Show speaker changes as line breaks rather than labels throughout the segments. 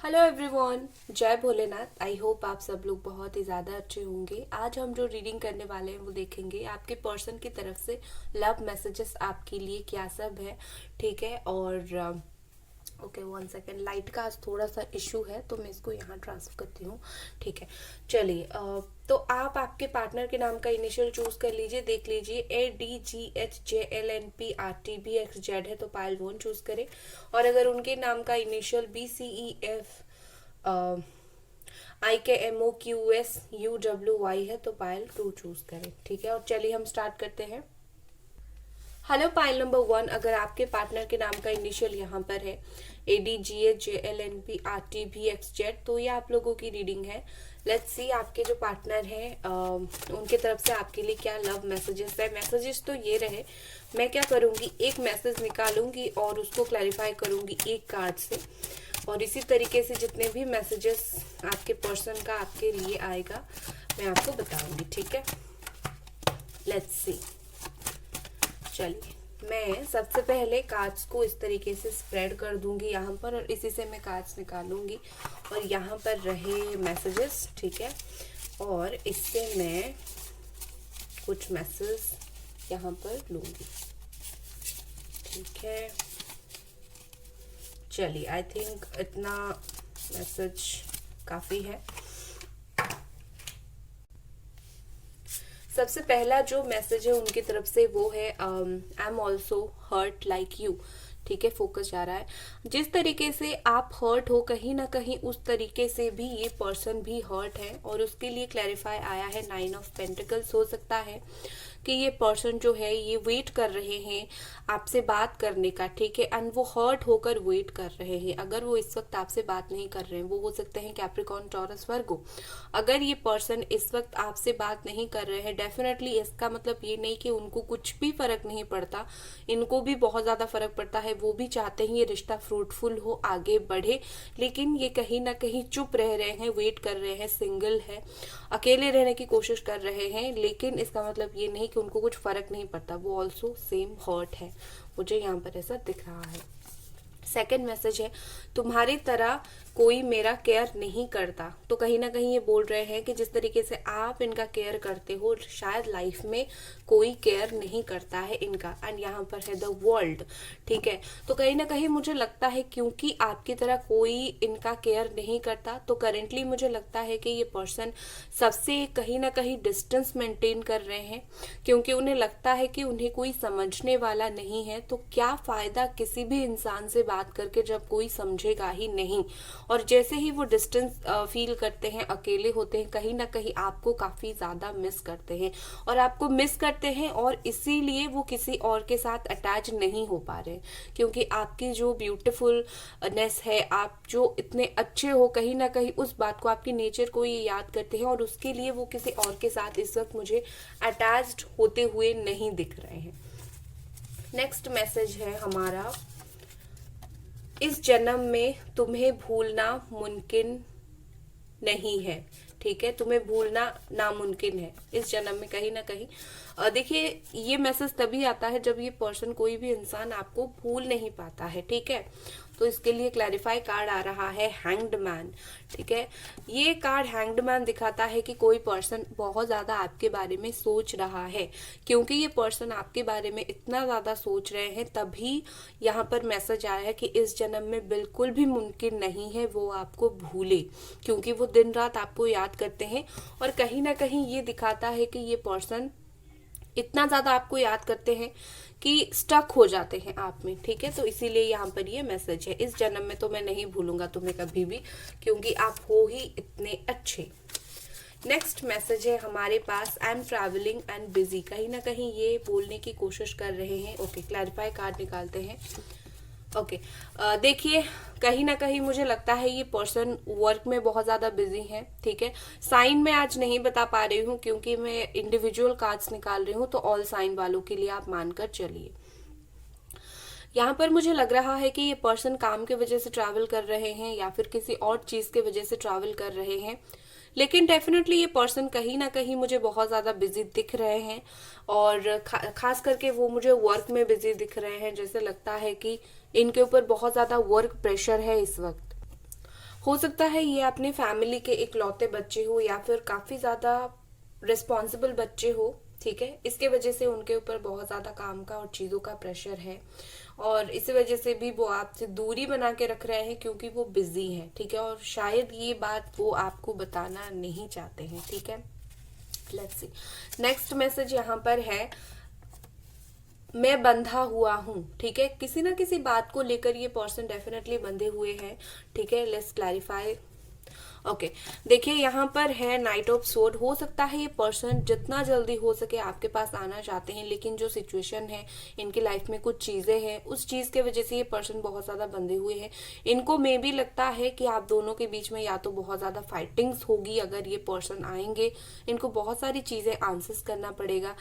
Hello everyone, जय Bholenath. I hope आप सब लोग बहुत ही ज़्यादा अच्छे होंगे। आज हम जो रीडिंग करने वाले हैं वो देखेंगे आपके पर्सन की तरफ से लव मैसेजेस आपके लिए क्या सब है। ठीक है। और ओके, 1 सेकेंड, लाइट का आज थोड़ा सा इशू है तो मैं इसको यहाँ ट्रांसफर करती हूँ। ठीक है, चलिए। तो आप आपके पार्टनर के नाम का इनिशियल चूज कर लीजिए, देख लीजिए। ADGHJLNPRTBXZ है तो पायल वन चूज करें। और अगर उनके नाम का इनिशियल BCEF IKMOQSUWY है तो पायल टू चूज करें। ठीक है, और चलिए हम स्टार्ट करते हैं। हेलो पाइल नंबर 1, अगर आपके पार्टनर के नाम का इनिशियल यहाँ पर है ADGHJLNPRTBXZ तो ये आप लोगों की रीडिंग है। लेट्स सी आपके जो पार्टनर है उनके तरफ से आपके लिए क्या लव मैसेजेस है। मैसेजेस तो ये रहे, मैं क्या करूंगी, एक मैसेज निकालूंगी और उसको क्लैरिफाई करूंगी एक कार्ड से, और इसी तरीके से जितने भी मैसेजेस आपके पर्सन का आपके लिए आएगा मैं आपको बताऊंगी। ठीक है, लेट्स सी। चलिए, मैं सबसे पहले कार्ड्स को इस तरीके से स्प्रेड कर दूंगी यहाँ पर, और इसी से मैं कार्ड्स निकालूंगी और यहाँ पर रहे मैसेजेस। ठीक है, और इससे मैं कुछ मैसेज यहाँ पर लूंगी। ठीक है, चलिए, आई थिंक इतना मैसेज काफी है। सबसे पहला जो मैसेज है उनकी तरफ से वो है I am also hurt like you. ठीक है, फोकस जा रहा है। जिस तरीके से आप हर्ट हो कहीं ना कहीं उस तरीके से भी ये पर्सन भी हर्ट है, और उसके लिए क्लैरिफाई आया है 9 ऑफ पेंटिकल्स। हो सकता है कि ये पर्सन जो है ये वेट कर रहे हैं आपसे बात करने का। ठीक है, एंड वो हर्ट होकर वेट कर रहे हैं। अगर वो इस वक्त आपसे बात नहीं कर रहे हैं, वो हो सकते हैं कैप्रिकॉर्न, टॉरस, वर्गो। अगर ये पर्सन इस वक्त आपसे बात नहीं कर रहे हैं, डेफिनेटली इसका मतलब ये नहीं कि उनको कुछ भी फर्क नहीं पड़ता, इनको भी बहुत ज्यादा फर्क पड़ता है। वो भी चाहते हैं ये रिश्ता फ्रूटफुल हो, आगे बढ़े, लेकिन ये कहीं ना कहीं चुप रह रहे हैं, वेट कर रहे हैं, सिंगल है, अकेले रहने की कोशिश कर रहे हैं। लेकिन इसका मतलब ये नहीं कि उनको कुछ फर्क नहीं पड़ता, वो ऑल्सो सेम हर्ट है। मुझे यहाँ पर ऐसा दिख रहा है। सेकेंड मैसेज है तुम्हारी तरह कोई मेरा केयर नहीं करता। तो कहीं ना कहीं ये बोल रहे हैं कि जिस तरीके से आप इनका केयर करते हो शायद लाइफ में कोई केयर नहीं करता है इनका। एंड यहाँ पर है द वर्ल्ड। ठीक है, तो कहीं ना कहीं मुझे लगता है क्योंकि आपकी तरह कोई इनका केयर नहीं करता, तो करेंटली मुझे लगता है कि ये पर्सन सबसे कहीं ना कहीं डिस्टेंस मेंटेन कर रहे हैं, क्योंकि उन्हें लगता है कि उन्हें कोई समझने वाला नहीं है। तो क्या फायदा किसी भी इंसान से बात करके जब कोई समझेगा ही नहीं। और जैसे ही वो डिस्टेंस फील करते हैं, अकेले होते हैं, कहीं ना कहीं आपको काफी ज्यादा मिस करते हैं, और आपको मिस करते हैं और इसीलिए वो किसी और के साथ अटैच नहीं हो पा रहे, क्योंकि आपकी जो ब्यूटीफुलनेस है, आप जो इतने अच्छे हो, कहीं ना कहीं उस बात को, आपकी नेचर को ये याद करते हैं, और उसके लिए वो किसी और के साथ इस वक्त मुझे अटैच्ड होते हुए नहीं दिख रहे हैं। नेक्स्ट मैसेज है हमारा, इस जन्म में तुम्हें भूलना मुमकिन नहीं है। ठीक है, तुम्हें भूलना नामुमकिन है इस जन्म में कहीं ना कहीं। देखिए, ये मैसेज तभी आता है जब ये पर्सन, कोई भी इंसान आपको भूल नहीं पाता है। ठीक है, तो इसके लिए क्लैरिफाई कार्ड आ रहा है हैंग्ड मैन। ठीक है, ये कार्ड हैंग्ड मैन दिखाता है कि कोई पर्सन बहुत ज्यादा आपके बारे में सोच रहा है। क्योंकि ये पर्सन आपके बारे में इतना ज्यादा सोच रहे हैं, तभी यहाँ पर मैसेज आया है कि इस जन्म में बिल्कुल भी मुमकिन नहीं है वो आपको भूले, क्योंकि वो दिन रात आपको याद करते हैं। और कहीं ना कहीं ये दिखाता है कि ये पर्सन इतना ज्यादा आपको याद करते हैं कि स्टक हो जाते हैं आप में। ठीक है, तो इसीलिए यहाँ पर ये मैसेज है, इस जन्म में तो मैं नहीं भूलूंगा तुम्हें कभी भी, क्योंकि आप हो ही इतने अच्छे। नेक्स्ट मैसेज है हमारे पास, I am travelling and busy. कहीं ना कहीं ये बोलने की कोशिश कर रहे हैं। ओके, क्लैरिफाई कार्ड निकालते हैं। ओके, देखिए, कहीं ना कहीं मुझे लगता है ये पर्सन वर्क में बहुत ज्यादा बिजी है। ठीक है, साइन में आज नहीं बता पा रही हूँ क्योंकि मैं इंडिविजुअल कार्ड्स निकाल रही हूँ, तो ऑल साइन वालों के लिए आप मानकर चलिए। यहाँ पर मुझे लग रहा है कि ये पर्सन काम की वजह से ट्रैवल कर रहे हैं या फिर किसी और चीज की वजह से ट्रैवल कर रहे हैं, लेकिन डेफिनेटली ये पर्सन कहीं ना कहीं मुझे बहुत ज्यादा बिजी दिख रहे हैं। और खास करके वो मुझे वर्क में बिजी दिख रहे हैं। जैसे लगता है कि इनके ऊपर बहुत ज्यादा वर्क प्रेशर है इस वक्त। हो सकता है ये अपने फैमिली के इकलौते बच्चे हो या फिर काफी ज्यादा रिस्पॉन्सिबल बच्चे हो, ठीक है। इसके वजह से उनके ऊपर बहुत ज्यादा काम का और चीजों का प्रेशर है, और इसी वजह से भी वो आपसे दूरी बना के रख रहे हैं क्योंकि वो बिजी हैं, ठीक है। और शायद ये बात वो आपको बताना नहीं चाहते हैं, ठीक है। लेट्स सी नेक्स्ट मैसेज यहाँ पर है, मैं बंधा हुआ हूँ, ठीक है। किसी ना किसी बात को लेकर ये पर्सन डेफिनेटली बंधे हुए हैं, ठीक है। Let's clarify. ओके, देखिए यहाँ पर है नाइट ऑफ स्वॉर्ड। हो सकता है ये पर्सन जितना जल्दी हो सके आपके पास आना चाहते हैं, लेकिन जो सिचुएशन है इनकी लाइफ में, कुछ चीजें हैं, उस चीज के वजह से ये पर्सन बहुत ज्यादा बंधे हुए हैं। इनको मे भी लगता है कि आप दोनों के बीच में या तो बहुत ज्यादा फाइटिंग्स होगी अगर ये पर्सन आएंगे, इनको बहुत सारी चीजें आंसर्स करना पड़ेगा।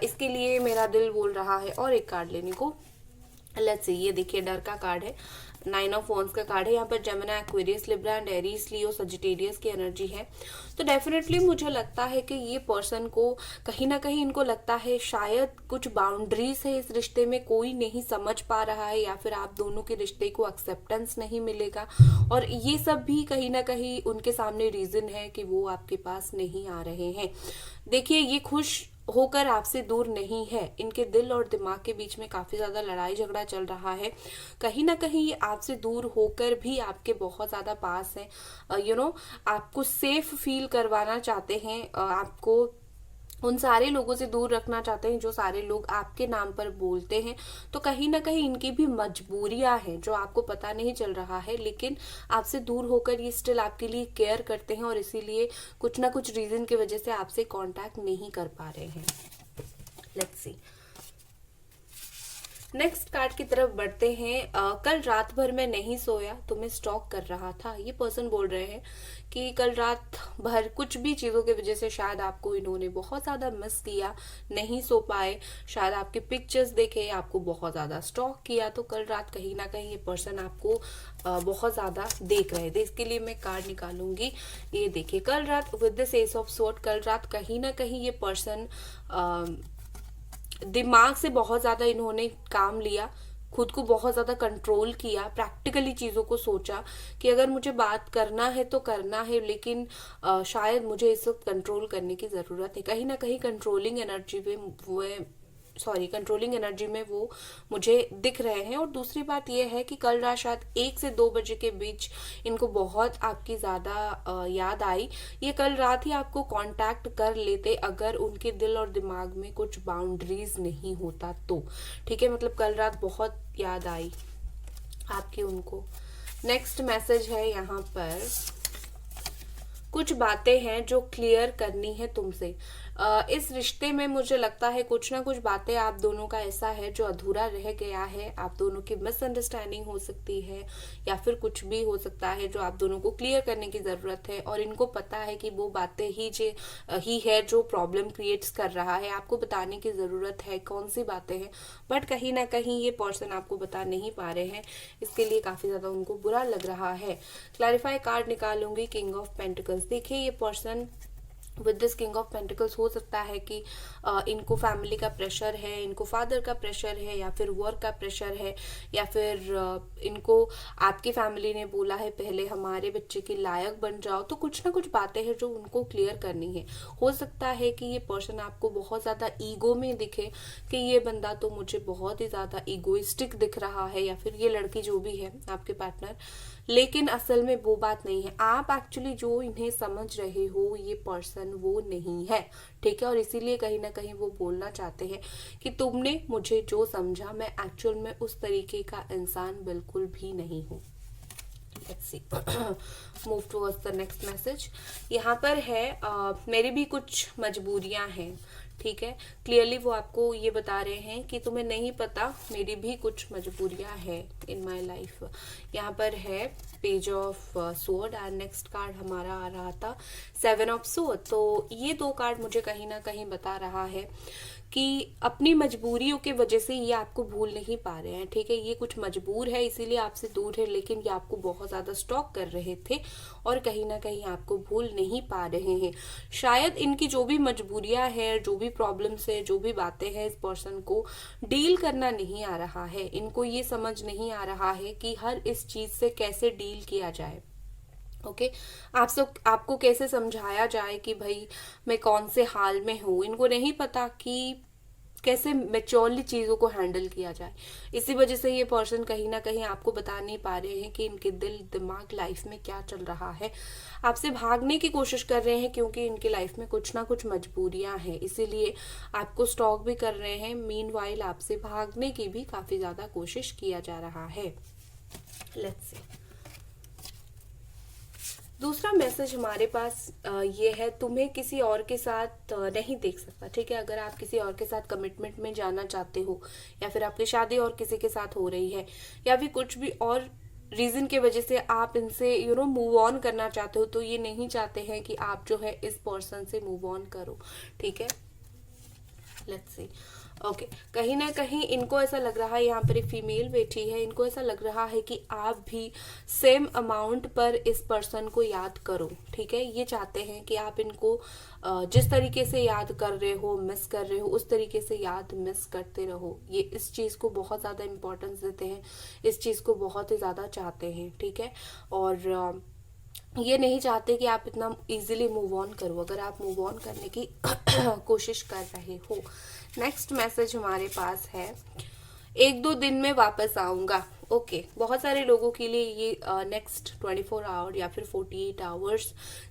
इसके लिए मेरा दिल बोल रहा है और एक कार्ड लेने को। लेट्स सी, ये देखिए डर का कार्ड है, 9 ऑफ वॉन्ड्स का कार्ड है। यहाँ पर Gemini, Aquarius, Libra and Aries, Leo, Sagittarius की एनर्जी है। तो डेफिनेटली मुझे लगता है कि ये पर्सन को कहीं ना कहीं इनको लगता है शायद कुछ बाउंड्रीज है इस रिश्ते में, कोई नहीं समझ पा रहा है, या फिर आप दोनों के रिश्ते को एक्सेप्टेंस नहीं मिलेगा। और ये सब भी कहीं ना कहीं उनके सामने रीजन है कि वो आपके पास नहीं आ रहे हैं। देखिए, ये खुश होकर आपसे दूर नहीं है, इनके दिल और दिमाग के बीच में काफी ज्यादा लड़ाई झगड़ा चल रहा है। कहीं ना कहीं ये आपसे दूर होकर भी आपके बहुत ज्यादा पास है, आपको सेफ फील करवाना चाहते हैं, आपको उन सारे लोगों से दूर रखना चाहते हैं जो सारे लोग आपके नाम पर बोलते हैं। तो कहीं ना कहीं इनकी भी मजबूरियां हैं जो आपको पता नहीं चल रहा है, लेकिन आपसे दूर होकर ये स्टिल आपके लिए केयर करते हैं, और इसीलिए कुछ ना कुछ रीजन की वजह से आपसे कांटेक्ट नहीं कर पा रहे हैं। लेट्स सी नेक्स्ट कार्ड की तरफ बढ़ते हैं। कल रात भर मैं नहीं सोया, तुम्हें स्टॉक कर रहा था। ये पर्सन बोल रहे हैं कि कल रात भर कुछ भी चीजों की वजह से शायद आपको इन्होंने बहुत ज्यादा मिस किया, नहीं सो पाए, शायद आपके पिक्चर्स देखे, आपको बहुत ज्यादा स्टॉक किया। तो कल रात कहीं ना कहीं ये पर्सन आपको बहुत ज्यादा देख रहे थे। इसके लिए मैं कार्ड निकालूंगी। ये देखिए, कल रात with this S of sword, कल रात कहीं ना कहीं ये पर्सन दिमाग से बहुत ज्यादा इन्होंने काम लिया, खुद को बहुत ज्यादा कंट्रोल किया, प्रैक्टिकली चीजों को सोचा कि अगर मुझे बात करना है तो करना है, लेकिन शायद मुझे इस वक्त कंट्रोल करने की जरूरत है। कहीं ना कहीं कंट्रोलिंग एनर्जी में वो मुझे दिख रहे हैं। और दूसरी बात यह है कि कल रात शायद 1 से 2 बजे के बीच इनको बहुत आपकी ज्यादा याद आई। ये कल रात ही आपको कांटेक्ट कर लेते अगर उनके दिल और दिमाग में कुछ बाउंड्रीज नहीं होता तो, ठीक है। मतलब कल रात बहुत याद आई आपकी उनको। नेक्स्ट मैसेज है यहाँ पर, कुछ बातें हैं जो क्लियर करनी है तुमसे। इस रिश्ते में मुझे लगता है कुछ ना कुछ बातें आप दोनों का ऐसा है जो अधूरा रह गया है। आप दोनों की मिसअंडरस्टैंडिंग हो सकती है, या फिर कुछ भी हो सकता है जो आप दोनों को क्लियर करने की जरूरत है। और इनको पता है कि वो बातें ही है जो प्रॉब्लम क्रिएट्स कर रहा है। आपको बताने की जरूरत है कौन सी बातें हैं, बट कहीं ना कहीं ये पर्सन आपको बता नहीं पा रहे हैं। इसके लिए काफी ज्यादा उनको बुरा लग रहा है। क्लैरिफाई कार्ड निकालूंगी, किंग ऑफ पेंटिकल्स। देखिए, ये person with this king of pentacles, हो सकता है कि इनको फैमिली का प्रेशर है, इनको फादर का प्रेशर है, या फिर वर्क का प्रेशर है, या फिर इनको आपकी फैमिली ने बोला है पहले हमारे बच्चे की लायक बन जाओ। तो कुछ ना कुछ बातें हैं जो उनको क्लियर करनी है। हो सकता है कि ये पर्सन आपको बहुत ज्यादा ईगो में दिखे कि ये बंदा तो मुझे बहुत ही ज्यादा ईगोइस्टिक दिख रहा है, या फिर ये लड़की जो भी है आपके पार्टनर, लेकिन असल में वो बात नहीं है। आप एक्चुअली जो इन्हें समझ रहे हो ये पर्सन वो नहीं है, ठीक है। और इसीलिए कहीं ना कहीं वो बोलना चाहते हैं कि तुमने मुझे जो समझा, मैं एक्चुअल में उस तरीके का इंसान बिल्कुल भी नहीं हूँ। Let's see move towards the next message. यहाँ पर है मेरी भी कुछ मजबूरियां हैं, ठीक है। क्लियरली वो आपको ये बता रहे हैं कि तुम्हें नहीं पता, मेरी भी कुछ मजबूरियां हैं इन माय लाइफ। यहाँ पर है page of sword, and next card हमारा आ रहा था 7 ऑफ स्वॉर्ड। तो ये 2 कार्ड मुझे कहीं ना कहीं बता रहा है कि अपनी मजबूरियों की वजह से ये आपको भूल नहीं पा रहे हैं, ठीक है। ये कुछ मजबूर है इसीलिए आपसे दूर है, लेकिन ये आपको बहुत ज्यादा स्टॉक कर रहे थे और कहीं ना कहीं आपको भूल नहीं पा रहे हैं। शायद इनकी जो भी मजबूरियां हैं, जो भी प्रॉब्लम्स है, जो भी बातें हैं, इस पर्सन को डील करना नहीं आ रहा है। इनको ये समझ नहीं आ रहा है कि हर इस चीज से कैसे डील किया जाए, ओके आपको कैसे समझाया जाए कि भाई मैं कौन से हाल में हूँ, इनको नहीं पता कि कैसे मेच्योरली चीज़ों को हैंडल किया जाए। इसी वजह से ये पर्सन कहीं ना कहीं आपको बता नहीं पा रहे हैं कि इनके दिल दिमाग लाइफ में क्या चल रहा है। आपसे भागने की कोशिश कर रहे हैं क्योंकि इनकी लाइफ में कुछ ना कुछ मजबूरियां हैं, इसीलिए आपको स्टॉक भी कर रहे हैं। मीनवाइल आपसे भागने की भी काफ़ी ज़्यादा कोशिश किया जा रहा है। लेट्स सी दूसरा मैसेज हमारे पास ये है, तुम्हें किसी और के साथ नहीं देख सकता। ठीक है, अगर आप किसी और के साथ कमिटमेंट में जाना चाहते हो, या फिर आपकी शादी और किसी के साथ हो रही है, या फिर कुछ भी और रीजन की वजह से आप इनसे मूव ऑन करना चाहते हो, तो ये नहीं चाहते हैं कि आप जो है इस पर्सन से मूव ऑन करो। ठीक है, लेट्स सी ओके कहीं ना कहीं इनको ऐसा लग रहा है, यहाँ पर एक फीमेल बैठी है, इनको ऐसा लग रहा है कि आप भी सेम अमाउंट पर इस पर्सन को याद करो। ठीक है, ये चाहते हैं कि आप इनको जिस तरीके से याद कर रहे हो, मिस कर रहे हो, उस तरीके से याद मिस करते रहो। ये इस चीज़ को बहुत ज़्यादा इम्पोर्टेंस देते हैं, इस चीज़ को बहुत ही ज़्यादा चाहते हैं। ठीक है, और ये नहीं चाहते कि आप इतना इजीली मूव ऑन करो, अगर आप मूव ऑन करने की कोशिश कर रहे हो। नेक्स्ट मैसेज हमारे पास है, 1-2 दिन में वापस आऊंगा। ओके बहुत सारे लोगों के लिए ये नेक्स्ट 24 आवर या फिर 48 आवर्स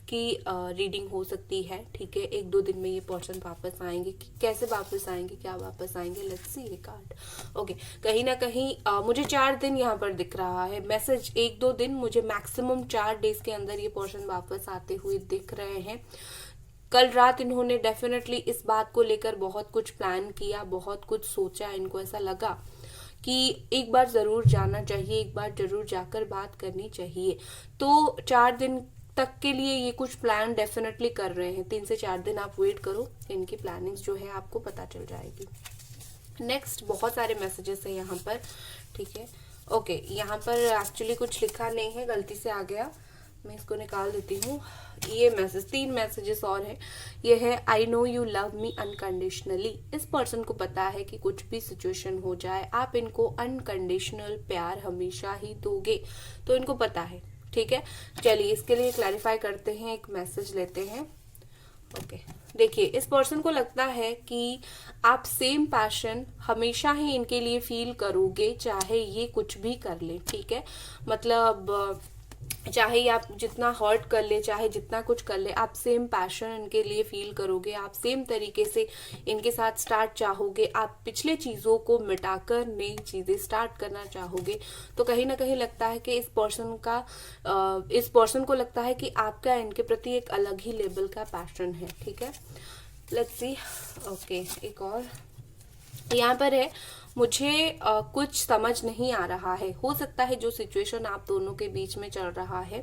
की रीडिंग हो सकती है। ठीक है, 1-2 दिन में ये पर्सन वापस आएंगे। कैसे वापस आएंगे, क्या वापस आएंगे, लेट्स सी ये कार्ड। ओके कहीं ना कहीं मुझे 4 दिन यहाँ पर दिख रहा है मैसेज, 1-2 दिन, मुझे मैक्सिमम 4 डेज के अंदर ये पर्सन वापस आते हुए दिख रहे हैं। कल रात इन्होंने डेफिनेटली इस बात को लेकर बहुत कुछ प्लान किया, बहुत कुछ सोचा। इनको ऐसा लगा कि एक बार जरूर जाना चाहिए, एक बार जरूर जाकर बात करनी चाहिए। तो 4 दिन तक के लिए ये कुछ प्लान डेफिनेटली कर रहे हैं। 3 से 4 दिन आप वेट करो, इनकी प्लानिंग्स जो है आपको पता चल जाएगी। नेक्स्ट बहुत सारे मैसेजेस है यहाँ पर। ठीक है, ओके यहाँ पर एक्चुअली कुछ लिखा नहीं है, गलती से आ गया, मैं इसको निकाल देती हूँ। ये मैसेज 3 मैसेजेस और हैं। ये है, I know you love me unconditionally. इस पर्सन को पता है कि कुछ भी सिचुएशन हो जाए आप इनको अनकंडीशनल प्यार हमेशा ही दोगे, तो इनको पता है। ठीक है, चलिए इसके लिए क्लैरिफाई करते हैं, एक मैसेज लेते हैं। ओके देखिए, इस पर्सन को लगता है कि आप सेम पैशन हमेशा ही इनके लिए फील करोगे, चाहे ये कुछ भी कर ले। ठीक है, मतलब चाहे आप जितना हर्ट कर ले, चाहे जितना कुछ कर ले, आप सेम पैशन इनके लिए फील करोगे, आप सेम तरीके से इनके साथ स्टार्ट चाहोगे, आप पिछले चीज़ों को मिटाकर नई चीज़ें स्टार्ट करना चाहोगे। तो कहीं ना कहीं लगता है कि इस पर्सन को लगता है कि आपका इनके प्रति एक अलग ही लेवल का पैशन है। ठीक है, लेट्स सी ओके एक और यहाँ पर है, मुझे कुछ समझ नहीं आ रहा है। हो सकता है जो सिचुएशन आप दोनों के बीच में चल रहा है,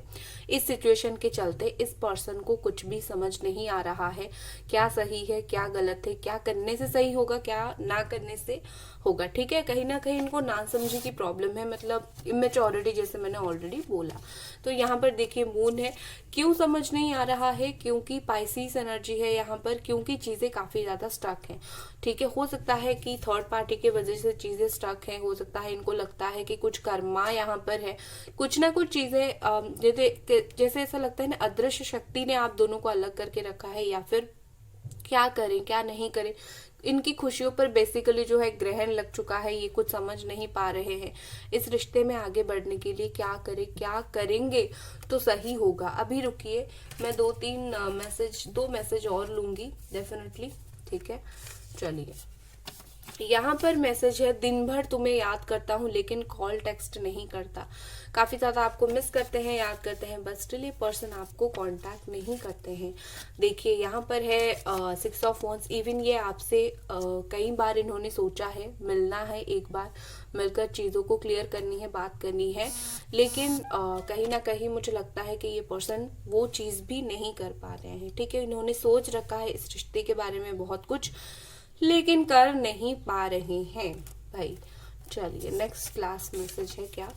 इस सिचुएशन के चलते इस पर्सन को कुछ भी समझ नहीं आ रहा है, क्या सही है क्या गलत है, क्या करने से सही होगा क्या ना करने से होगा। ठीक है, कहीं ना कहीं इनको ना समझी की प्रॉब्लम है, मतलब इमेच्योरिटी, जैसे मैंने ऑलरेडी बोला। तो यहाँ पर देखिए मून है, क्यों समझ नहीं आ रहा है, क्योंकि पाइसिस एनर्जी है यहाँ पर, क्योंकि चीजें काफी ज्यादा स्टक हैं। ठीक है, हो सकता है कि थर्ड पार्टी की वजह से चीजें स्टक हैं, हो सकता है इनको लगता है कि कुछ कर्मा यहाँ पर है, कुछ ना कुछ चीजें जैसे ऐसा लगता है ना अदृश्य शक्ति ने आप दोनों को अलग करके रखा है, या फिर क्या करें क्या नहीं करें, इनकी खुशियों पर बेसिकली जो है ग्रहण लग चुका है, ये कुछ समझ नहीं पा रहे हैं इस रिश्ते में आगे बढ़ने के लिए क्या करें, क्या करेंगे तो सही होगा। अभी रुकिए, मैं 2 मैसेज और लूंगी डेफिनेटली। ठीक है, चलिए यहाँ पर मैसेज है, दिन भर तुम्हें याद करता हूँ लेकिन कॉल टेक्स्ट नहीं करता। काफी ज्यादा आपको मिस करते हैं, याद करते हैं, बट स्टिल ये पर्सन आपको कांटेक्ट नहीं करते हैं। देखिए यहाँ पर है 6 ऑफ वॉन्ड्स। इवन ये आपसे कई बार इन्होंने सोचा है, मिलना है, एक बार मिलकर चीजों को क्लियर करनी है, बात करनी है, लेकिन कहीं ना कहीं मुझे लगता है कि ये पर्सन वो चीज भी नहीं कर पा रहे हैं। ठीक है, इन्होंने सोच रखा है इस रिश्ते के बारे में बहुत कुछ, लेकिन कर नहीं पा रहे हैं भाई। चलिए नेक्स्ट लास्ट मैसेज है क्या,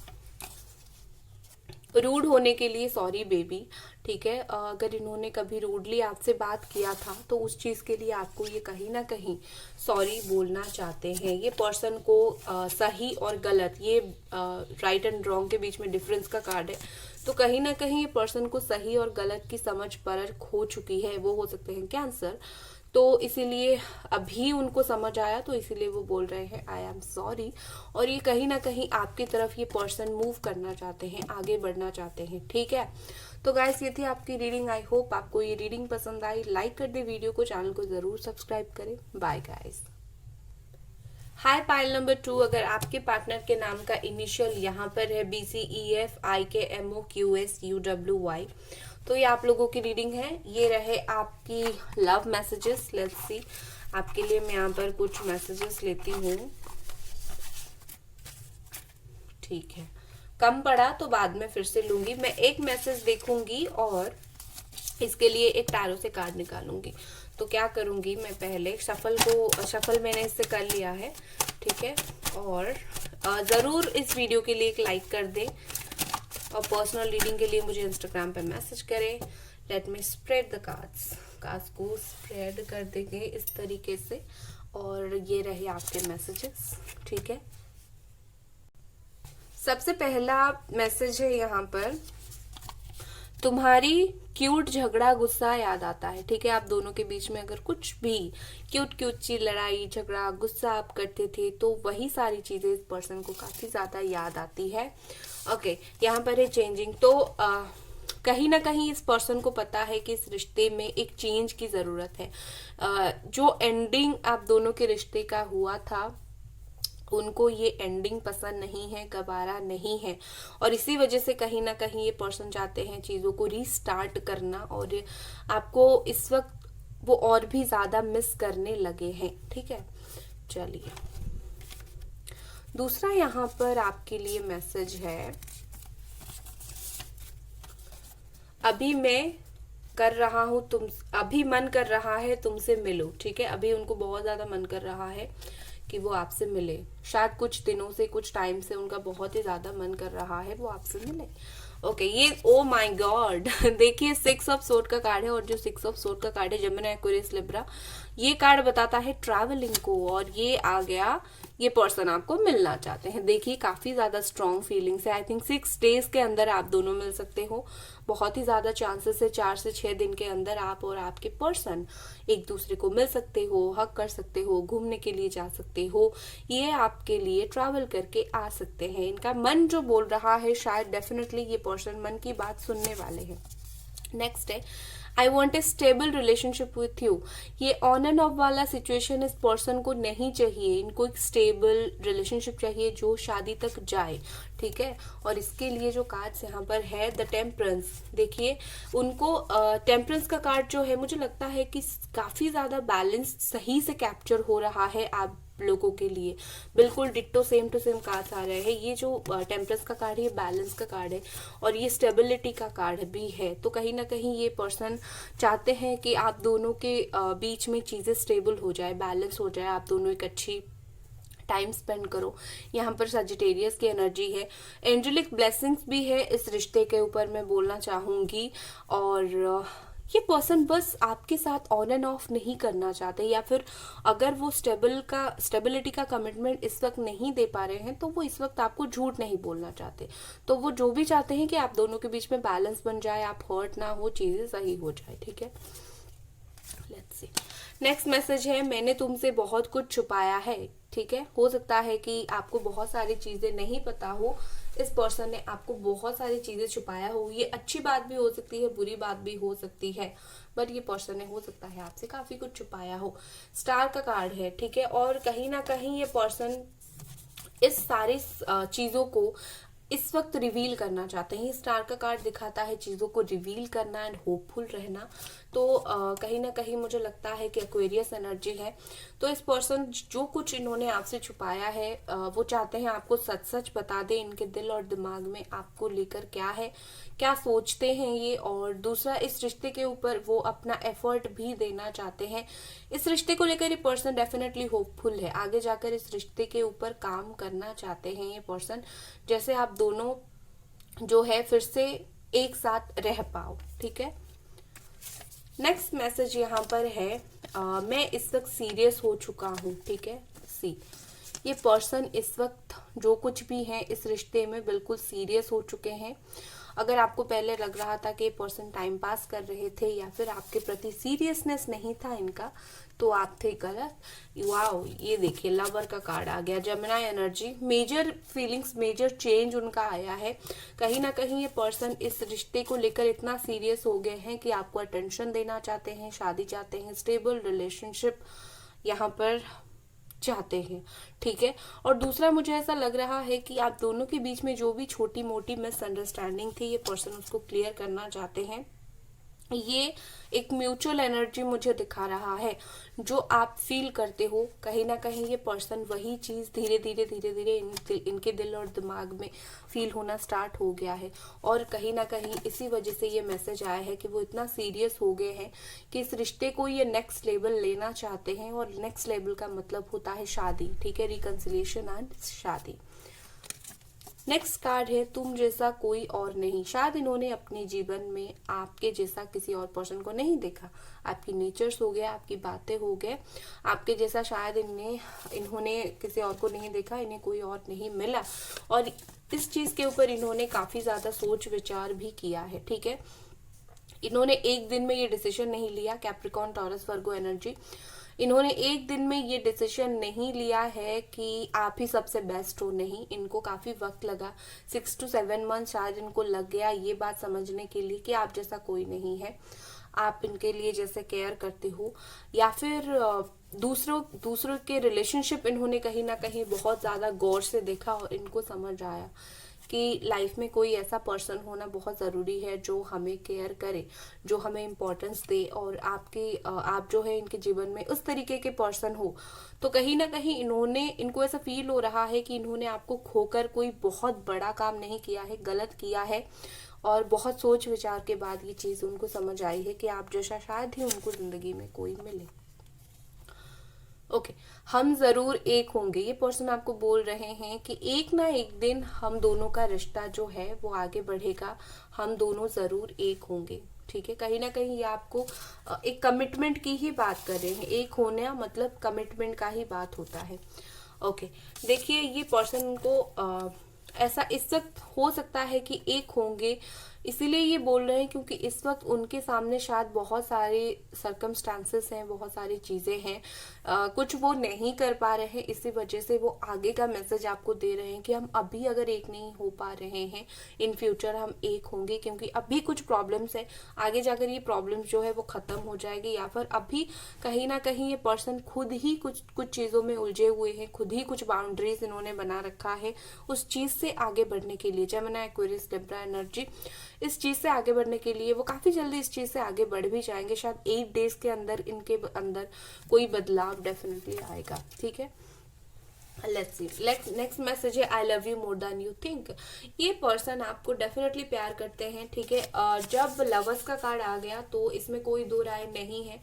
रूड होने के लिए सॉरी बेबी। ठीक है, अगर इन्होंने कभी रूडली आपसे बात किया था तो उस चीज के लिए आपको ये कहीं ना कहीं सॉरी बोलना चाहते हैं। ये पर्सन को सही और गलत, ये राइट एंड रॉन्ग के बीच में डिफरेंस का कार्ड है, तो कहीं ना कहीं ये पर्सन को सही और गलत की समझ परख हो चुकी है, वो हो सकते हैं कैंसर। तो इसीलिए अभी उनको समझ आया, तो इसीलिए वो बोल रहे हैं आई एम सॉरी। और ये कहीं ना कहीं आपकी तरफ ये पर्सन मूव करना चाहते हैं, आगे बढ़ना चाहते हैं, ठीक है। तो गाइस ये थी आपकी रीडिंग। आई होप आपको ये रीडिंग पसंद आई। लाइक कर दे वीडियो को, चैनल को जरूर सब्सक्राइब करें। Bye guys. Hi pile number 2, अगर आपके पार्टनर के नाम का इनिशियल यहाँ पर है BCEFIKMOQSUWY, तो ये आप लोगों की रीडिंग है। ये रहे आपकी लव मैसेजेस। लेट्स सी, आपके लिए मैं यहाँ पर कुछ मैसेजेस लेती हूँ। ठीक है, कम पड़ा तो बाद में फिर से लूंगी। मैं एक मैसेज देखूंगी और इसके लिए एक टैरो से कार्ड निकालूंगी। तो क्या करूंगी, मैं पहले शफल मैंने इससे कर लिया है, ठीक है। और ज़रूर इस वीडियो के लिए एक लाइक कर दें और पर्सनल रीडिंग के लिए मुझे इंस्टाग्राम पे मैसेज करें। Let me spread the cards को स्प्रेड कर देंगे इस तरीके से। और ये रहे आपके मैसेजेस, ठीक है। सबसे पहला मैसेज है यहाँ पर, तुम्हारी क्यूट झगड़ा गुस्सा याद आता है, ठीक है। आप दोनों के बीच में अगर कुछ भी क्यूट सी लड़ाई झगड़ा गुस्सा आप करते थे, तो वही सारी चीजें इस पर्सन को काफी ज्यादा याद आती है। ओके, यहाँ पर है चेंजिंग। तो कहीं ना कहीं इस पर्सन को पता है कि इस रिश्ते में एक चेंज की जरूरत है। जो एंडिंग आप दोनों के रिश्ते का हुआ था, उनको ये एंडिंग पसंद नहीं है, गवारा नहीं है। और इसी वजह से कहीं ना कहीं ये पर्सन चाहते हैं चीजों को रीस्टार्ट करना, और आपको इस वक्त वो और भी ज्यादा मिस करने लगे हैं, ठीक है। चलिए, दूसरा यहाँ पर आपके लिए मैसेज है, अभी मन कर रहा है तुमसे मिलो, ठीक है। अभी उनको बहुत ज्यादा मन कर रहा है कि वो आपसे मिले। शायद कुछ दिनों से, कुछ टाइम से उनका बहुत ही ज्यादा मन कर रहा है वो आपसे मिले। ओके, ये ओ माय गॉड देखिए 6 ऑफ सोर्ड का कार्ड है, और जो 6 ऑफ सोर्ड का कार्ड है जेमिनी एक्वेरियस लिब्रा, ये कार्ड बताता है ट्रैवलिंग को। और ये आ गया, ये पर्सन आपको मिलना चाहते हैं। देखिए काफी ज्यादा स्ट्रॉन्ग फीलिंग्स है। आई थिंक 6 डेज के अंदर आप दोनों मिल सकते हो। बहुत ही ज्यादा चांसेस है 4 से 6 दिन के अंदर आप और आपके पर्सन एक दूसरे को मिल सकते हो, हक कर सकते हो, घूमने के लिए जा सकते हो, ये आपके लिए ट्रैवल करके आ सकते हैं। इनका मन जो बोल रहा है, शायद डेफिनेटली ये पर्सन मन की बात सुनने वाले हैं। नेक्स्ट है, I want A stable relationship with you. ये ऑन एंड ऑफ वाला सिचुएशन इस पर्सन को नहीं चाहिए। इनको एक स्टेबल रिलेशनशिप चाहिए जो शादी तक जाए, ठीक है। और इसके लिए जो कार्ड्स यहाँ पर है, द टेम्परेंस, देखिए उनको टेम्परेंस का कार्ड जो है, मुझे लगता है कि काफी ज्यादा बैलेंस सही से कैप्चर हो रहा है आप लोगों के लिए। बिल्कुल ditto same to same cards आ रहे हैं। ये जो टेम्परेंस का कार्ड है, ये बैलेंस का कार्ड है, और ये स्टेबिलिटी का कार्ड भी है। तो कहीं ना कहीं ये पर्सन चाहते हैं कि आप दोनों के बीच में चीजें स्टेबल हो जाए, बैलेंस हो जाए, आप दोनों एक अच्छी टाइम स्पेंड करो। यहाँ पर सजिटेरियस की एनर्जी है। एंजेलिक ब्लेसिंग्स भी है इस रिश्ते के ऊपर, मैं बोलना चाहूंगी। और ये पर्सन बस आपके साथ ऑन एंड ऑफ नहीं करना चाहते, या फिर अगर वो स्टेबिलिटी का कमिटमेंट इस वक्त नहीं दे पा रहे हैं, तो वो इस वक्त आपको झूठ नहीं बोलना चाहते। तो वो जो भी चाहते हैं कि आप दोनों के बीच में बैलेंस बन जाए, आप हर्ट ना हो, चीजें सही हो जाए, ठीक है। लेट्स सी, नेक्स्ट मैसेज है, मैंने तुमसे बहुत कुछ छुपाया है, ठीक है। हो सकता है कि आपको बहुत सारी चीजें नहीं पता हो, इस पर्सन ने आपको बहुत सारी चीजें छुपाया हो। ये अच्छी बात भी हो सकती है, बुरी बात भी हो सकती है, बट ये पर्सन ने हो सकता है आपसे काफी कुछ छुपाया हो। स्टार का कार्ड है, ठीक है। और कहीं ना कहीं ये पर्सन इस सारी चीजों को इस वक्त रिवील करना चाहते हैं। स्टार का कार्ड दिखाता है चीजों को रिवील करना एंड होपफुल रहना। तो कहीं ना कहीं मुझे लगता है कि एक्वेरियस एनर्जी है। तो इस पर्सन जो कुछ इन्होंने आपसे छुपाया है, वो चाहते हैं आपको सच सच बता दें। इनके दिल और दिमाग में आपको लेकर क्या है, क्या सोचते हैं ये। और दूसरा, इस रिश्ते के ऊपर वो अपना एफर्ट भी देना चाहते हैं। इस रिश्ते को लेकर ये पर्सन डेफिनेटली होपफुल है। आगे जाकर इस रिश्ते के ऊपर काम करना चाहते हैं ये पर्सन, जैसे आप दोनों जो है फिर से एक साथ रह पाओ, ठीक है। नेक्स्ट मैसेज यहाँ पर है, मैं इस वक्त सीरियस हो चुका हूँ, ठीक है। सी, ये पर्सन इस वक्त जो कुछ भी है इस रिश्ते में बिल्कुल सीरियस हो चुके हैं। अगर आपको पहले लग रहा था कि ये पर्सन टाइम पास कर रहे थे या फिर आपके प्रति सीरियसनेस नहीं था इनका, तो आप थे गलत। वाओ, ये देखिए लवर का कार्ड आ गया। Gemini energy, major feelings, major change उनका आया है। कहीं ना कहीं ये पर्सन इस रिश्ते को लेकर इतना सीरियस हो गए हैं कि आपको अटेंशन देना चाहते हैं, शादी चाहते हैं, स्टेबल रिलेशनशिप यहाँ पर चाहते हैं, ठीक है। और दूसरा मुझे ऐसा लग रहा है कि आप दोनों के बीच में जो भी छोटी मोटी मिसअंडरस्टैंडिंग थी, ये पर्सन उसको क्लियर करना चाहते हैं। ये एक म्यूचुअल एनर्जी मुझे दिखा रहा है जो आप फील करते हो। कहीं ना कहीं ये पर्सन वही चीज धीरे धीरे धीरे धीरे इनके दिल और दिमाग में फील होना स्टार्ट हो गया है, और कहीं ना कहीं इसी वजह से ये मैसेज आया है कि वो इतना सीरियस हो गए हैं कि इस रिश्ते को ये नेक्स्ट लेवल लेना चाहते हैं। और नेक्स्ट लेवल का मतलब होता है शादी, ठीक है, रिकंसिलिएशन एंड शादी। नेक्स्ट कार्ड है तुम जैसा कोई और नहीं। शायद इन्होंने अपने जीवन में आपके जैसा किसी और पर्सन को नहीं देखा। आपकी नेचर्स हो गया, आपकी बातें हो गए, आपके जैसा शायद इन्होंने किसी और को नहीं देखा, इन्हें कोई और नहीं मिला। और इस चीज के ऊपर इन्होंने काफी ज्यादा सोच विचार भी किया है, ठीक है। इन्होंने एक दिन में ये डिसीजन नहीं लिया। कैप्रिकॉर्न, टॉरस, वर्गो एनर्जी, इन्होंने एक दिन में ये डिसीजन नहीं लिया है कि आप ही सबसे बेस्ट हो। नहीं, इनको काफी वक्त लगा, 6 to 7 मंथ शायद इनको लग गया ये बात समझने के लिए कि आप जैसा कोई नहीं है। आप इनके लिए जैसे केयर करते हो, या फिर दूसरों के रिलेशनशिप इन्होंने कहीं ना कहीं बहुत ज्यादा गौर से देखा और इनको समझ आया कि लाइफ में कोई ऐसा पर्सन होना बहुत ज़रूरी है जो हमें केयर करे, जो हमें इम्पोर्टेंस दे। और आप जो है इनके जीवन में उस तरीके के पर्सन हो। तो कहीं ना कहीं इनको ऐसा फील हो रहा है कि इन्होंने आपको खोकर कोई बहुत बड़ा काम नहीं किया है, गलत किया है। और बहुत सोच विचार के बाद ये चीज़ उनको समझ आई है कि आप जैसा शायद ही उनको ज़िंदगी में कोई मिले। ओके, हम जरूर एक होंगे। ये पर्सन आपको बोल रहे हैं कि एक ना एक दिन हम दोनों का रिश्ता जो है वो आगे बढ़ेगा, हम दोनों जरूर एक होंगे, ठीक है। कहीं ना कहीं ये आपको एक कमिटमेंट की ही बात कर रहे हैं। एक होना मतलब कमिटमेंट का ही बात होता है। ओके, देखिए ये पर्सन को ऐसा इस वक्त हो सकता है कि एक होंगे, इसीलिए ये बोल रहे हैं क्योंकि इस वक्त उनके सामने शायद बहुत सारे सर्कमस्टांसेस हैं, बहुत सारी चीजें हैं, कुछ वो नहीं कर पा रहे हैं। इसी वजह से वो आगे का मैसेज आपको दे रहे हैं कि हम अभी अगर एक नहीं हो पा रहे हैं, इन फ्यूचर हम एक होंगे, क्योंकि अभी कुछ प्रॉब्लम्स है, आगे जाकर ये प्रॉब्लम्स जो है वो खत्म हो जाएगी। या फिर अभी कहीं ना कहीं ये पर्सन खुद ही कुछ चीजों में उलझे हुए हैं, खुद ही कुछ बाउंड्रीज इन्होंने बना रखा है उस चीज से आगे बढ़ने के लिए। जेमिनी, एक्वेरियस, लिब्रा एनर्जी, इस चीज से आगे बढ़ने के लिए वो काफी जल्दी इस चीज से आगे बढ़ भी जाएंगे। शायद 8 डेज के अंदर इनके अंदर कोई बदलाव डेफिनेटली आएगा, ठीक है। लेट्स सी, नेक्स्ट मैसेज है I love you more than you think. ये पर्सन आपको डेफिनेटली प्यार करते हैं, ठीक है। जब लवर्स का कार्ड आ गया तो इसमें कोई दो राय नहीं है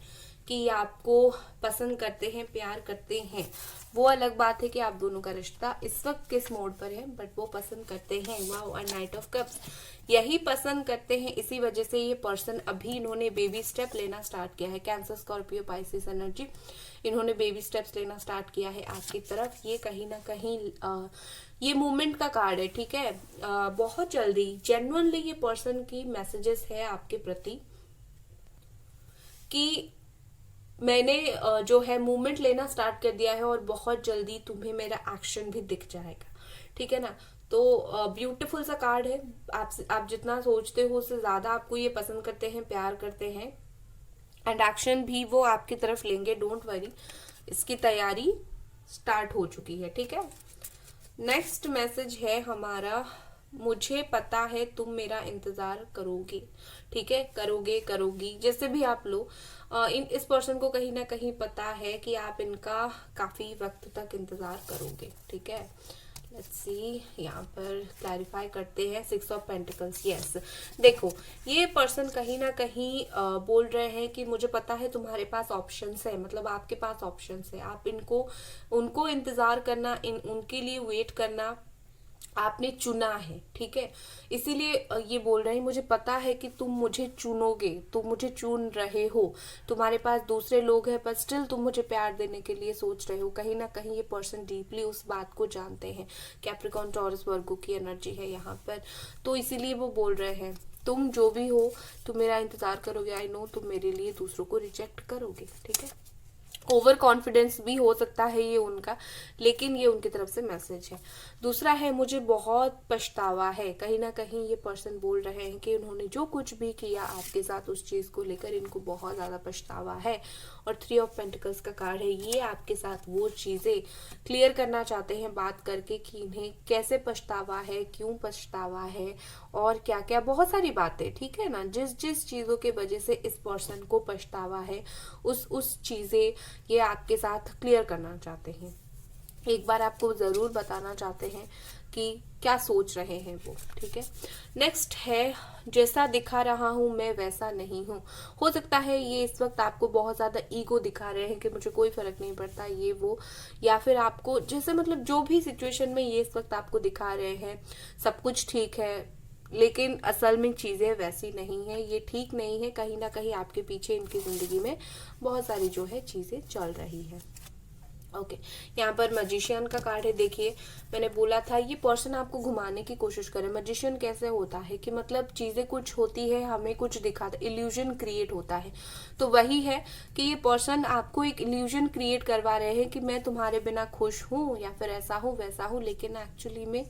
कि आपको पसंद करते हैं, प्यार करते हैं। वो अलग बात है कि आप दोनों का रिश्ता इस वक्त किस मोड पर है, बट वो पसंद करते हैं। Wow, and night of cups, यही पसंद करते हैं। इसी वजह से ये पर्सन अभी इन्होंने बेबी स्टेप लेना स्टार्ट किया है। कैंसर, स्कॉर्पियो, पाइसिस एनर्जी, इन्होंने बेबी स्टेप्स लेना स्टार्ट किया है आपकी तरफ। ये कहीं ना कहीं ये मूवमेंट का कार्ड है, ठीक है। बहुत जल्दी जेन्युइनली ये पर्सन की मैसेजेस है आपके प्रति कि मैंने जो है मूवमेंट लेना स्टार्ट कर दिया है और बहुत जल्दी तुम्हें मेरा एक्शन भी दिख जाएगा, ठीक है ना। तो ब्यूटीफुल सा कार्ड है। आप जितना सोचते हो उससे ज्यादा आपको ये पसंद करते हैं, प्यार करते हैं, एंड एक्शन भी वो आपकी तरफ लेंगे। डोंट वरी, इसकी तैयारी स्टार्ट हो चुकी है, ठीक है। नेक्स्ट मैसेज है हमारा, मुझे पता है तुम मेरा इंतजार करोगे, ठीक है, करोगी, जैसे भी आप लो। इस पर्सन को कहीं ना कहीं पता है कि आप इनका काफी वक्त तक इंतजार करोगे, ठीक है। लेट्स सी, यहाँ पर क्लैरिफाई करते हैं। 6 ऑफ पेंटिकल्स, यस। देखो, ये पर्सन कहीं ना कहीं बोल रहे हैं कि मुझे पता है तुम्हारे पास ऑप्शंस है, मतलब आपके पास ऑप्शंस है। आप उनको इंतजार करना, उनके लिए वेट करना आपने चुना है, ठीक है। इसीलिए ये बोल रहे हैं, मुझे पता है कि तुम मुझे चुनोगे, तुम मुझे चुन रहे हो, तुम्हारे पास दूसरे लोग हैं पर स्टिल तुम मुझे प्यार देने के लिए सोच रहे हो। कहीं ना कहीं ये पर्सन डीपली उस बात को जानते हैं। कैप्रिकॉर्न, टॉरस, वर्गो की एनर्जी है यहाँ पर, तो इसीलिए वो बोल रहे हैं तुम जो भी हो, तुम मेरा इंतजार करोगे। आई नो तुम मेरे लिए दूसरों को रिजेक्ट करोगे, ठीक है। ओवर कॉन्फिडेंस भी हो सकता है ये उनका, लेकिन ये उनकी तरफ से मैसेज है। दूसरा है, मुझे बहुत पछतावा है। कहीं ना कहीं ये पर्सन बोल रहे हैं कि उन्होंने जो कुछ भी किया आपके साथ, उस चीज को लेकर इनको बहुत ज्यादा पछतावा है। और 3 ऑफ पेंटिकल्स का कार्ड है, ये आपके साथ वो चीजें क्लियर करना चाहते हैं बात करके कि इन्हें कैसे पछतावा है, क्यों पछतावा है, और क्या क्या, बहुत सारी बातें, ठीक है ना। जिस जिस चीजों के वजह से इस पर्सन को पछतावा है, उस चीजें ये आपके साथ क्लियर करना चाहते हैं। एक बार आपको जरूर बताना चाहते हैं कि क्या सोच रहे हैं वो, ठीक है। नेक्स्ट है, जैसा दिखा रहा हूं मैं वैसा नहीं हूं। हो सकता है ये इस वक्त आपको बहुत ज्यादा ईगो दिखा रहे हैं कि मुझे कोई फर्क नहीं पड़ता, ये वो, या फिर आपको जैसे मतलब जो भी सिचुएशन में ये इस वक्त आपको दिखा रहे हैं सब कुछ ठीक है, लेकिन असल में चीजें वैसी नहीं है, ये ठीक नहीं है। कहीं ना कहीं आपके पीछे इनकी जिंदगी में बहुत सारी जो है चीजें चल रही है। ओके, यहाँ पर मजिशियन का कार्ड है। देखिए मैंने बोला था ये पर्सन आपको घुमाने की कोशिश करे। मजिशियन कैसे होता है कि मतलब चीजें कुछ होती है, हमें कुछ दिखाता, इल्यूजन क्रिएट होता है। तो वही है कि ये पर्सन आपको एक इल्यूजन क्रिएट करवा रहे हैं कि मैं तुम्हारे बिना खुश हूं, या फिर ऐसा हूं वैसा हूं, लेकिन एक्चुअली में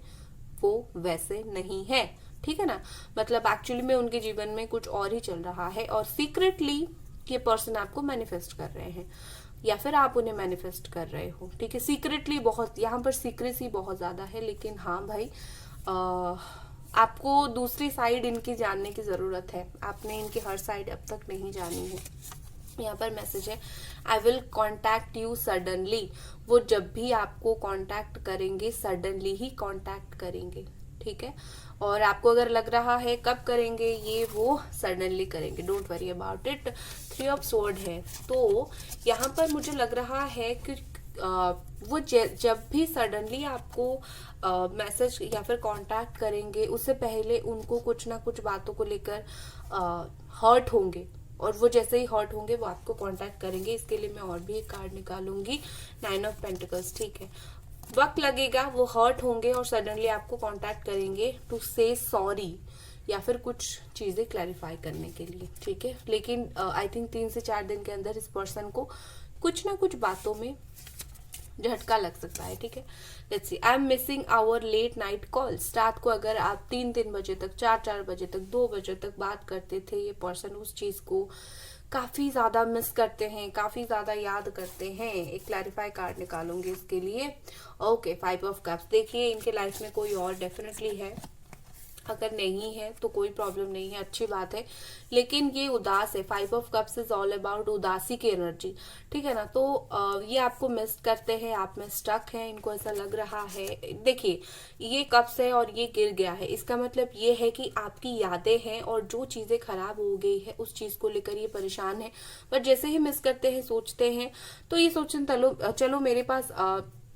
वो वैसे नहीं है, ठीक है ना। मतलब एक्चुअली में उनके जीवन में कुछ और ही चल रहा है, और सीक्रेटली ये पर्सन आपको मैनिफेस्ट कर रहे हैं, या फिर आप उन्हें मैनिफेस्ट कर रहे हो, ठीक है। सीक्रेटली, बहुत यहाँ पर सीक्रेसी बहुत ज्यादा है, लेकिन हाँ भाई आपको दूसरी साइड इनकी जानने की जरूरत है। आपने इनकी हर साइड अब तक नहीं जानी है। यहाँ पर मैसेज है, I will contact you suddenly. वो जब भी आपको कॉन्टैक्ट करेंगे सडनली ही कॉन्टैक्ट करेंगे, ठीक है। और आपको अगर लग रहा है कब करेंगे, ये वो सडनली करेंगे, don't worry about it. 3 of sword है, तो यहाँ पर मुझे लग रहा है कि वो जब भी सडनली आपको मैसेज या फिर कांटेक्ट करेंगे, उससे पहले उनको कुछ ना कुछ बातों को लेकर हर्ट होंगे, और वो जैसे ही हर्ट होंगे वो आपको कांटेक्ट करेंगे। इसके लिए मैं और भी एक कार्ड निकालूंगी, 9 ऑफ पेंटिकल्स, ठीक है। वक्त लगेगा, वो हर्ट होंगे और सडनली आपको कांटेक्ट करेंगे टू से सॉरी, या फिर कुछ चीजें क्लैरिफाई करने के लिए, ठीक है। लेकिन आई थिंक 3 से 4 दिन के अंदर इस पर्सन को कुछ ना कुछ बातों में झटका लग सकता है, ठीक है। Let's see, I am missing our late night calls. रात को अगर आप 3-3 बजे तक, 4-4 बजे तक, 2 बजे तक बात करते थे, ये पर्सन उस चीज को काफी ज्यादा मिस करते हैं, काफी ज्यादा याद करते हैं। एक क्लैरिफाई कार्ड निकालूंगी इसके लिए। Okay, 5 of cups. देखिए इनके लाइफ में कोई और डेफिनेटली है, अगर नहीं है तो कोई प्रॉब्लम नहीं है, अच्छी बात है, लेकिन ये उदास है। 5 of cups is all about उदासी की एनर्जी, ठीक है ना। तो ये आपको मिस करते हैं, आप में स्टक है, इनको ऐसा लग रहा है। देखिए ये कप्स है और ये गिर गया है, इसका मतलब ये है कि आपकी यादें हैं और जो चीजें खराब हो गई है उस चीज को लेकर ये परेशान है। पर जैसे ही मिस करते हैं, सोचते हैं, तो ये सोचते चलो मेरे पास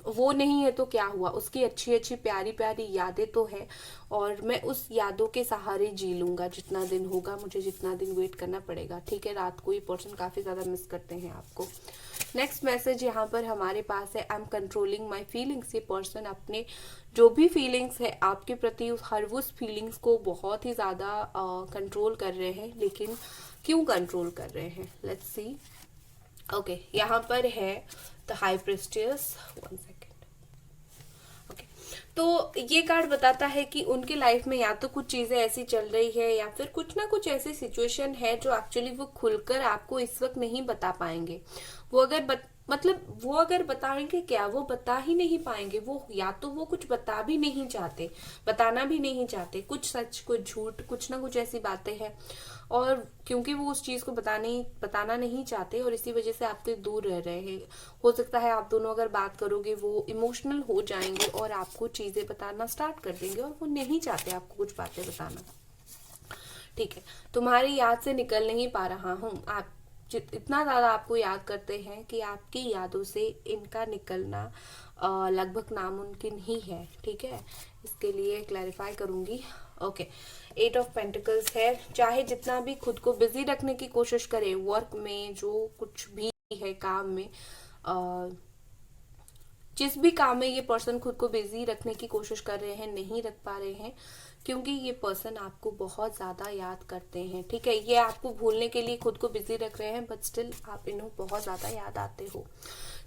वो नहीं है तो क्या हुआ, उसकी अच्छी अच्छी प्यारी प्यारी यादें तो है, और मैं उस यादों के सहारे जी लूंगा जितना दिन होगा, मुझे जितना दिन वेट करना पड़ेगा, ठीक है। रात को ये पर्सन काफी ज्यादा मिस करते हैं आपको। नेक्स्ट मैसेज यहाँ पर हमारे पास है, I am controlling my feelings. ये पर्सन अपने जो भी फीलिंग्स है आपके प्रति, हर उस फीलिंग्स को बहुत ही ज्यादा कंट्रोल कर रहे हैं, लेकिन क्यों कंट्रोल कर रहे हैं, लेट्स सी। ओके, यहाँ पर है द हाई प्रिस्टियस। 1 सेकेंड। ओके, तो ये कार्ड बताता है कि उनके लाइफ में या तो कुछ चीजें ऐसी चल रही है, या फिर कुछ ना कुछ ऐसी सिचुएशन है जो एक्चुअली वो खुलकर आपको इस वक्त नहीं बता पाएंगे। वो अगर वो अगर बताएंगे क्या, वो बता ही नहीं पाएंगे। वो या तो वो कुछ बता भी नहीं चाहते, बताना भी नहीं चाहते, कुछ सच कुछ झूठ, कुछ ना कुछ ऐसी बातें हैं, और क्योंकि वो उस चीज को बताना नहीं चाहते और इसी वजह से आपसे दूर रह रहे हैं। हो सकता है आप दोनों अगर बात करोगे वो इमोशनल हो जाएंगे और आपको चीजें बताना स्टार्ट कर देंगे, और वो नहीं चाहते आपको कुछ बातें बताना, ठीक है। तुम्हारी याद से निकल नहीं पा रहा हूँ, आप इतना ज़्यादा आपको याद करते हैं कि आपकी यादों से इनका निकलना लगभग नामुमकिन ही है, ठीक है। इसके लिए क्लैरिफाई करूंगी। ओके, 8 ऑफ पेंटिकल्स है। चाहे जितना भी खुद को बिजी रखने की कोशिश करे, वर्क में जो कुछ भी है, काम में, जिस भी काम में ये पर्सन खुद को बिजी रखने की कोशिश कर रहे हैं, नहीं रख पा रहे हैं, क्योंकि ये पर्सन आपको बहुत ज्यादा याद करते हैं, ठीक है। ये आपको भूलने के लिए खुद को बिजी रख रहे हैं, बट स्टिल आप इन्हें बहुत ज्यादा याद आते हो।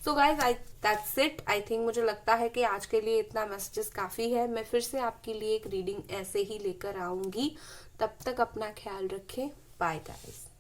So guys, that's it. I think, मुझे लगता है कि आज के लिए इतना मैसेजेस काफी है। मैं फिर से आपके लिए एक रीडिंग ऐसे ही लेकर आऊंगी। तब तक अपना ख्याल रखें। Bye guys.